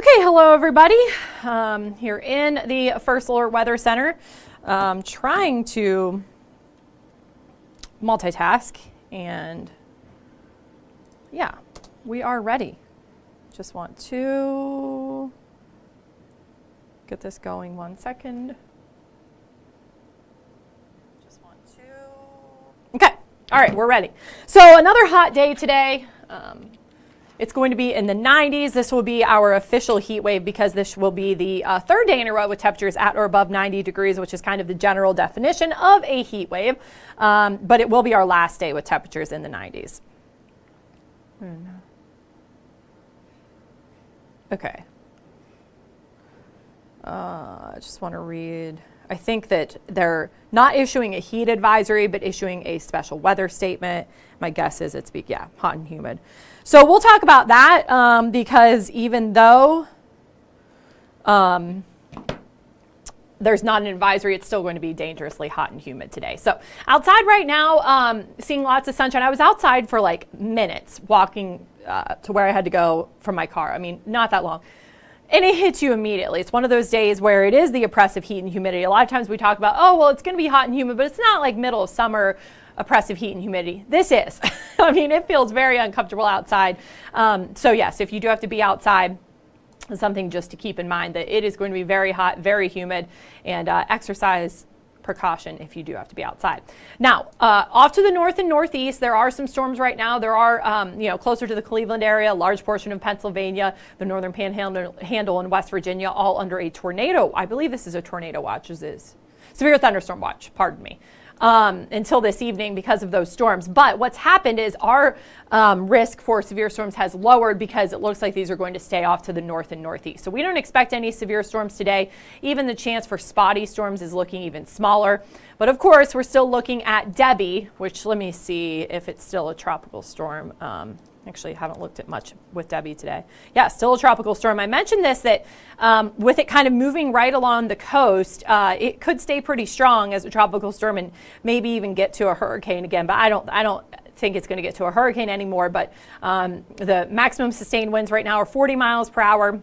Okay, hello everybody. Here in the First Alert Weather Center, trying to multitask, and yeah, we are ready. Just want to get this going 1 second. Okay, all right, we're ready. So another hot day today. It's going to be in the 90s. This will be our official heat wave because this will be the third day in a row with temperatures at or above 90 degrees, which is kind of the general definition of a heat wave. But it will be our last day with temperatures in the 90s. Okay. I just want to read. I think that they're not issuing a heat advisory, but issuing a special weather statement. My guess is it's, hot and humid. So we'll talk about that because even though there's not an advisory, it's still going to be dangerously hot and humid today. So outside right now, seeing lots of sunshine. I was outside for like minutes walking to where I had to go from my car. I mean, not that long. And it hits you immediately. It's one of those days where it is the oppressive heat and humidity. A lot of times we talk about, oh, well, it's going to be hot and humid, but it's not like middle of summer oppressive heat and humidity. This is. I mean, it feels very uncomfortable outside. So yes, if you do have to be outside, something just to keep in mind that it is going to be very hot, very humid, and exercise precaution if you do have to be outside. Now, off to the north and northeast, there are some storms right now. There are, closer to the Cleveland area, a large portion of Pennsylvania, the northern panhandle in West Virginia, all under a tornado. I believe this is a tornado watch. This is severe thunderstorm watch, pardon me. Until this evening because of those storms. But what's happened is our risk for severe storms has lowered because it looks like these are going to stay off to the north and northeast. So we don't expect any severe storms today. Even the chance for spotty storms is looking even smaller. But of course, we're still looking at Debbie, which let me see if it's still a tropical storm. Actually, I haven't looked at much with Debbie today. Yeah, still a tropical storm. I mentioned this, that with it kind of moving right along the coast, it could stay pretty strong as a tropical storm and maybe even get to a hurricane again. But I don't think it's going to get to a hurricane anymore. But the maximum sustained winds right now are 40 miles per hour.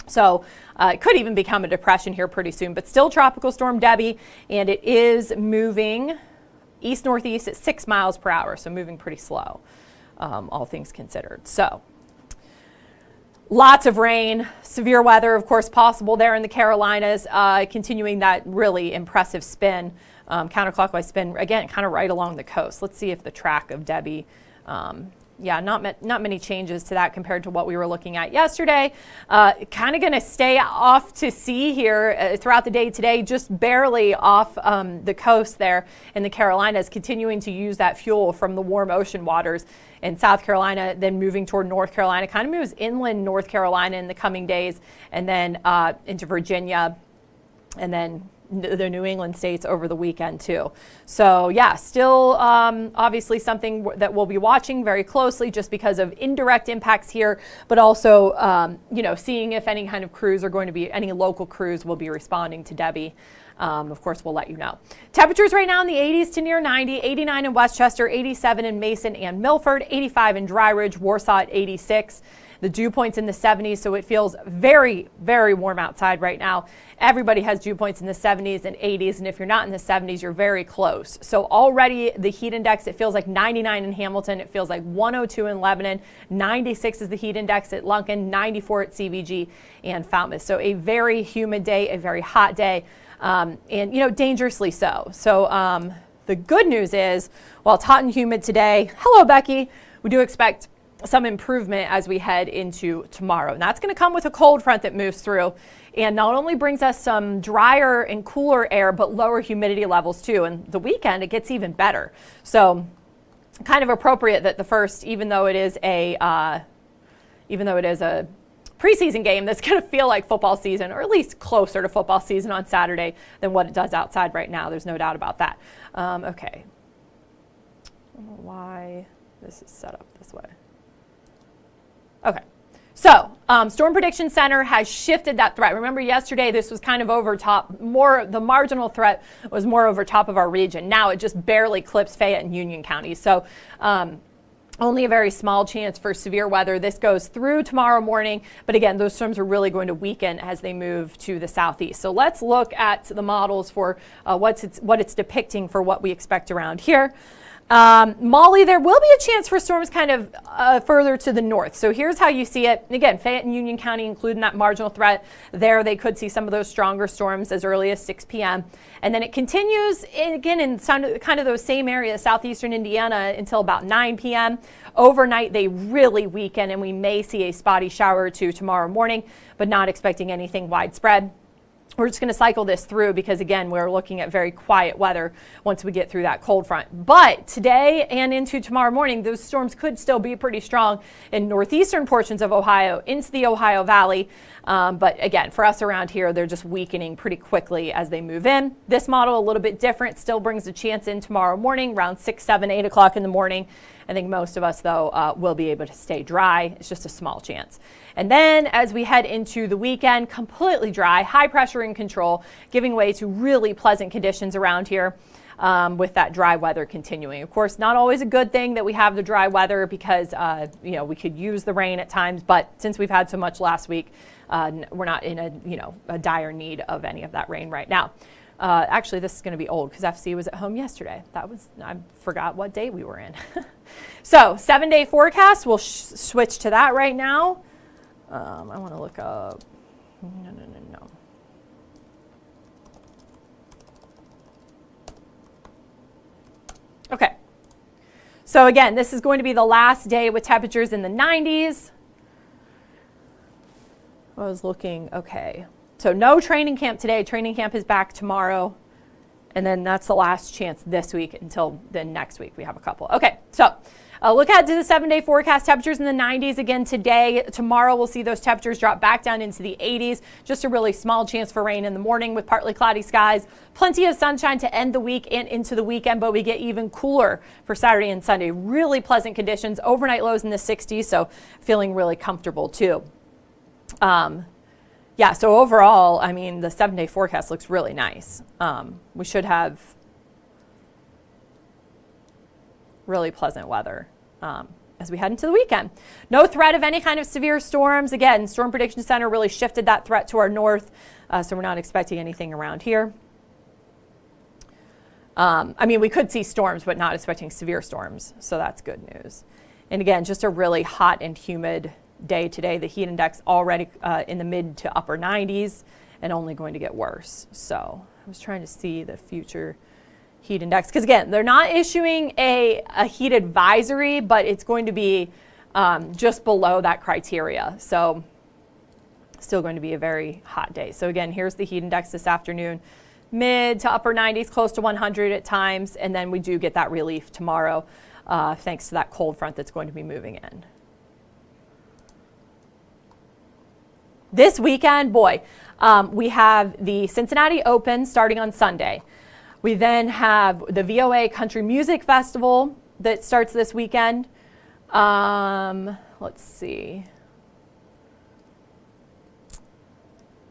So it could even become a depression here pretty soon. But still tropical storm Debbie, and it is moving east-northeast at 6 miles per hour, so moving pretty slow. All things considered. So lots of rain, severe weather, of course, possible there in the Carolinas, continuing that really impressive spin, counterclockwise spin, again, kind of right along the coast. Let's see if the track of Debbie, not many changes to that compared to what we were looking at yesterday. Kind of going to stay off to sea here throughout the day today, just barely off the coast there in the Carolinas, continuing to use that fuel from the warm ocean waters in South Carolina, then moving toward North Carolina, kind of moves inland North Carolina in the coming days, and then into Virginia, and then the New England states over the weekend too. So yeah, still obviously something that we'll be watching very closely just because of indirect impacts here, but also seeing if any kind of crews are going to be, any local crews will be responding to Debbie. Of course, we'll let you know. Temperatures right now in the 80s to near 90, 89 in Westchester, 87 in Mason and Milford, 85 in Dry Ridge, Warsaw at 86. The dew points in the 70s, so it feels very, very warm outside right now. Everybody has dew points in the 70s and 80s, and if you're not in the 70s, you're very close. So already the heat index, it feels like 99 in Hamilton, it feels like 102 in Lebanon, 96 is the heat index at Lunken, 94 at CVG and Falmouth. So a very humid day, a very hot day, and dangerously so. So the good news is, while it's hot and humid today, hello Becky, we do expect some improvement as we head into tomorrow. And that's going to come with a cold front that moves through and not only brings us some drier and cooler air, but lower humidity levels too. And the weekend, it gets even better. So kind of appropriate that the first, even though it is a preseason game that's going to feel like football season, or at least closer to football season on Saturday than what it does outside right now. There's no doubt about that. Okay. I don't know why this is set up this way. Okay, so Storm Prediction Center has shifted that threat. Remember yesterday this was kind of over top, the marginal threat was more over top of our region. Now it just barely clips Fayette and Union counties. So Only a very small chance for severe weather. This goes through tomorrow morning, but again, those storms are really going to weaken as they move to the southeast. So let's look at the models for what it's depicting for what we expect around here. Molly, there will be a chance for storms kind of further to the north. So here's how you see it. Again, Fayette and Union County including that marginal threat there. They could see some of those stronger storms as early as 6 p.m. And then it continues again in kind of those same areas, southeastern Indiana, until about 9 p.m. Overnight, they really weaken, and we may see a spotty shower or two tomorrow morning, but not expecting anything widespread. We're just going to cycle this through because, again, we're looking at very quiet weather once we get through that cold front. But today and into tomorrow morning, those storms could still be pretty strong in northeastern portions of Ohio into the Ohio Valley. But again, for us around here, they're just weakening pretty quickly as they move in. This model, a little bit different, still brings a chance in tomorrow morning around 6, 7, 8 o'clock in the morning. I think most of us, though, will be able to stay dry. It's just a small chance. And then as we head into the weekend, completely dry, high pressure in control, giving way to really pleasant conditions around here with that dry weather continuing. Of course, not always a good thing that we have the dry weather because, we could use the rain at times. But since we've had so much last week, we're not in a dire need of any of that rain right now. Actually, this is going to be old because FC was at home yesterday. I forgot what day we were in. So 7-day forecast, we'll switch to that right now. I want to look up, no. Okay. So again, this is going to be the last day with temperatures in the 90s. I was looking, okay. So no training camp today. Training camp is back tomorrow. And then that's the last chance this week until then next week we have a couple. Okay, so look ahead to the 7-day forecast. Temperatures in the 90s again today. Tomorrow we'll see those temperatures drop back down into the 80s. Just a really small chance for rain in the morning with partly cloudy skies. Plenty of sunshine to end the week and into the weekend, but we get even cooler for Saturday and Sunday. Really pleasant conditions. Overnight lows in the 60s, so feeling really comfortable too. Yeah, so overall, I mean, the 7-day forecast looks really nice. We should have really pleasant weather as we head into the weekend. No threat of any kind of severe storms. Again, Storm Prediction Center really shifted that threat to our north, so we're not expecting anything around here. I mean, we could see storms, but not expecting severe storms, so that's good news. And again, just a really hot and humid day today. The heat index already in the mid to upper 90s and only going to get worse. So I was trying to see the future heat index because again, they're not issuing a heat advisory, but it's going to be just below that criteria. So still going to be a very hot day. So again, here's the heat index this afternoon, mid to upper 90s, close to 100 at times. And then we do get that relief tomorrow thanks to that cold front that's going to be moving in. This weekend, boy, we have the Cincinnati Open starting on Sunday. We then have the VOA Country Music Festival that starts this weekend. Let's see.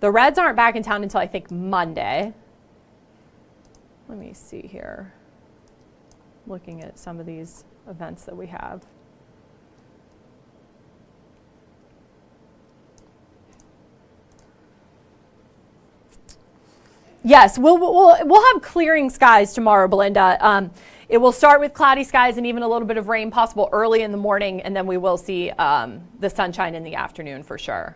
The Reds aren't back in town until I think Monday. Let me see here. Looking at some of these events that we have. Yes, we'll have clearing skies tomorrow, Belinda. It will start with cloudy skies and even a little bit of rain possible early in the morning, and then we will see the sunshine in the afternoon for sure.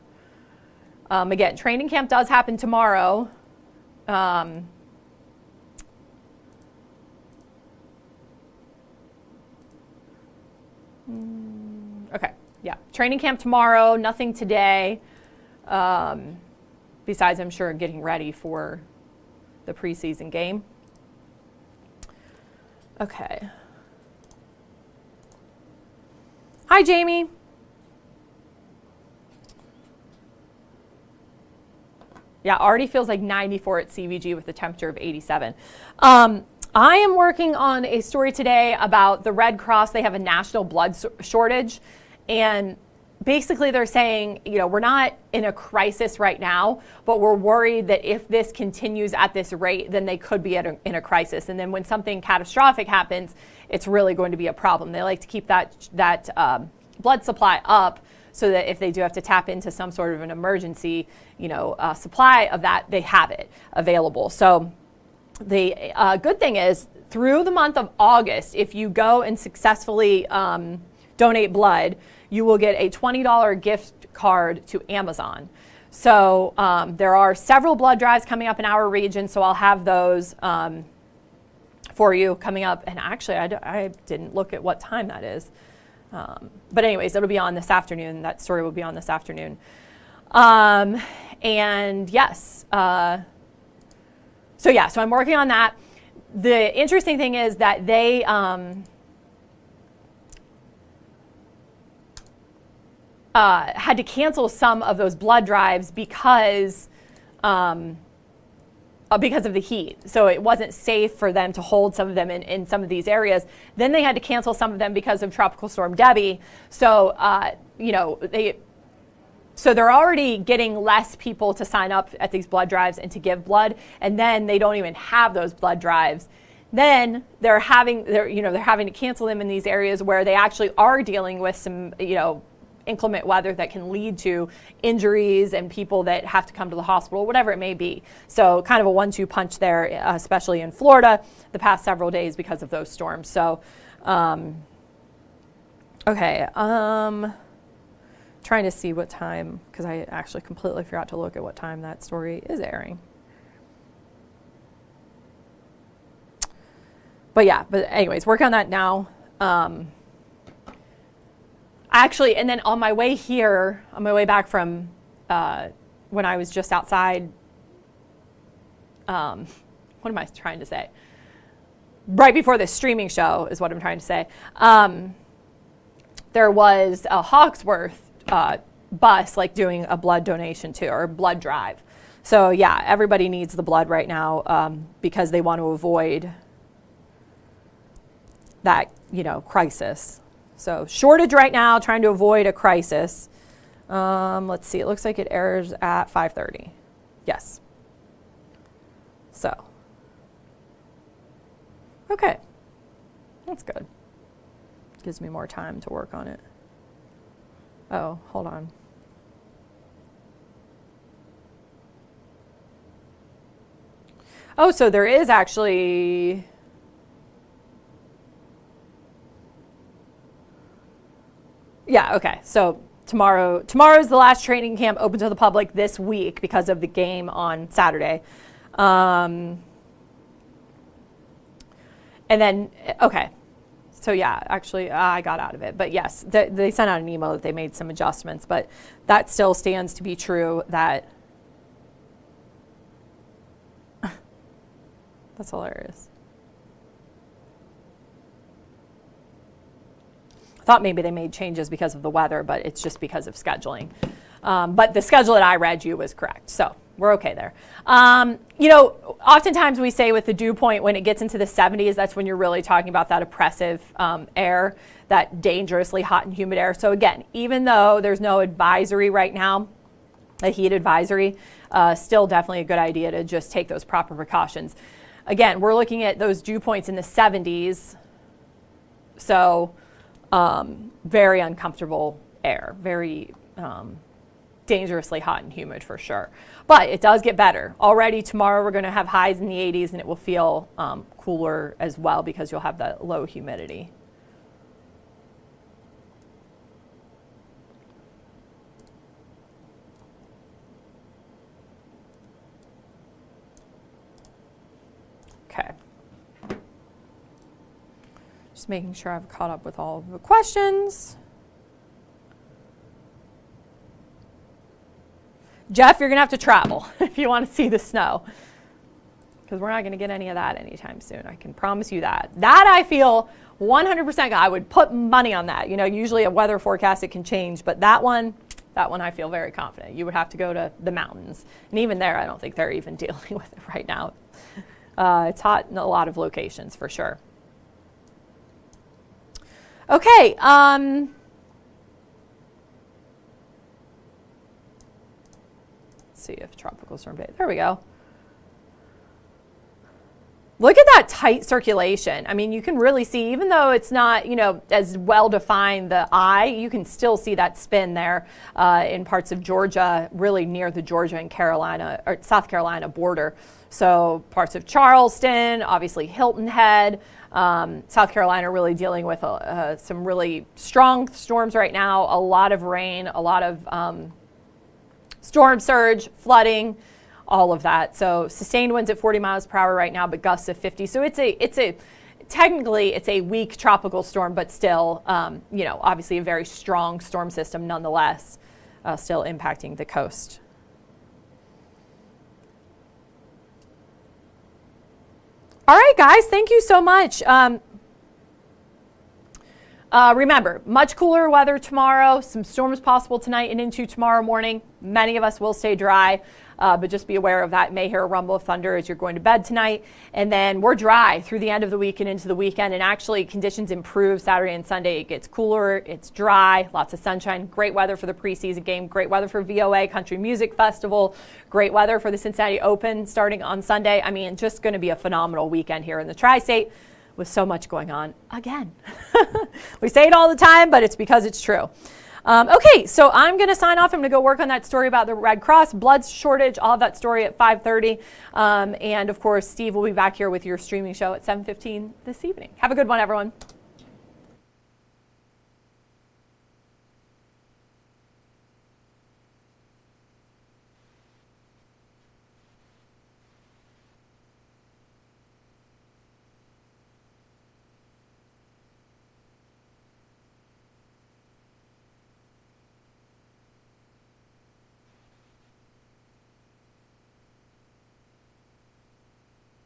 Again, training camp does happen tomorrow. Okay, yeah, training camp tomorrow, nothing today. Besides, I'm sure, getting ready for the preseason game. Okay. Hi, Jamie. Yeah, already feels like 94 at CVG with a temperature of 87. I am working on a story today about the Red Cross. They have a national blood shortage, and basically they're saying, we're not in a crisis right now, but we're worried that if this continues at this rate, then they could be in a crisis. And then when something catastrophic happens, it's really going to be a problem. They like to keep that blood supply up so that if they do have to tap into some sort of an emergency, supply of that, they have it available. So the good thing is, through the month of August, if you go and successfully donate blood, you will get a $20 gift card to Amazon. So there are several blood drives coming up in our region, so I'll have those for you coming up. And actually, I didn't look at what time that is. But anyways, it'll be on this afternoon. That story will be on this afternoon. And yes, so I'm working on that. The interesting thing is that they had to cancel some of those blood drives because of the heat. So it wasn't safe for them to hold some of them in some of these areas. Then they had to cancel some of them because of Tropical Storm Debbie. So, so they're already getting less people to sign up at these blood drives and to give blood, and then they don't even have those blood drives. Then they're having to cancel them in these areas where they actually are dealing with some, inclement weather that can lead to injuries and people that have to come to the hospital, whatever it may be. So kind of a 1-2 punch there, especially in Florida the past several days because of those storms. So, okay. Trying to see what time, because I actually completely forgot to look at what time that story is airing. But anyways, work on that now. Actually, and then on my way here, on my way back from when I was just outside, what am I trying to say? Right before the streaming show is what I'm trying to say. There was a Hawksworth bus doing a blood donation too, or blood drive. So yeah, everybody needs the blood right now because they want to avoid that, crisis. So shortage right now, trying to avoid a crisis. Let's see, it looks like it airs at 5:30. Yes. So, okay, that's good. Gives me more time to work on it. Oh, hold on. Oh, so there is actually... Yeah, okay. So tomorrow's the last training camp open to the public this week because of the game on Saturday. And then, okay. So yeah, actually I got out of it. But yes, they sent out an email that they made some adjustments, but that still stands to be true that that's hilarious. Thought maybe they made changes because of the weather, but it's just because of scheduling. But the schedule that I read you was correct, so we're okay there. Oftentimes we say with the dew point, when it gets into the 70s, that's when you're really talking about that oppressive air, that dangerously hot and humid air. So again, even though there's no advisory right now, a heat advisory, still definitely a good idea to just take those proper precautions. Again, we're looking at those dew points in the 70s, so very uncomfortable air, very dangerously hot and humid for sure. But it does get better. Already tomorrow we're going to have highs in the 80s, and it will feel cooler as well because you'll have that low humidity. Okay. Just making sure I've caught up with all of the questions. Jeff, you're going to have to travel if you want to see the snow, because we're not going to get any of that anytime soon. I can promise you that. That I feel 100%. I would put money on that. Usually a weather forecast, it can change, but that one I feel very confident. You would have to go to the mountains, and even there, I don't think they're even dealing with it right now. It's hot in a lot of locations for sure. Okay. see if tropical storm day. There we go. Look at that tight circulation. I mean, you can really see, even though it's not, as well defined the eye, you can still see that spin there in parts of Georgia, really near the Georgia and Carolina or South Carolina border. So parts of Charleston, obviously Hilton Head, South Carolina really dealing with some really strong storms right now. A lot of rain, a lot of storm surge, flooding. All of that. So sustained winds at 40 miles per hour right now, but gusts of 50. So technically it's a weak tropical storm, but still, obviously a very strong storm system nonetheless, still impacting the coast. All right, guys, thank you so much. Remember, much cooler weather tomorrow, some storms possible tonight and into tomorrow morning. Many of us will stay dry, but just be aware of that. May hear a rumble of thunder as you're going to bed tonight. And then we're dry through the end of the week and into the weekend. And actually, conditions improve Saturday and Sunday. It gets cooler, it's dry, lots of sunshine, great weather for the preseason game, great weather for VOA Country Music Festival, great weather for the Cincinnati Open starting on Sunday. I mean, just going to be a phenomenal weekend here in the Tri-State, with so much going on again. We say it all the time, but it's because it's true. Okay, so I'm going to sign off. I'm going to go work on that story about the Red Cross, blood shortage, all of that story at 5:30. And of course, Steve will be back here with your streaming show at 7:15 this evening. Have a good one, everyone.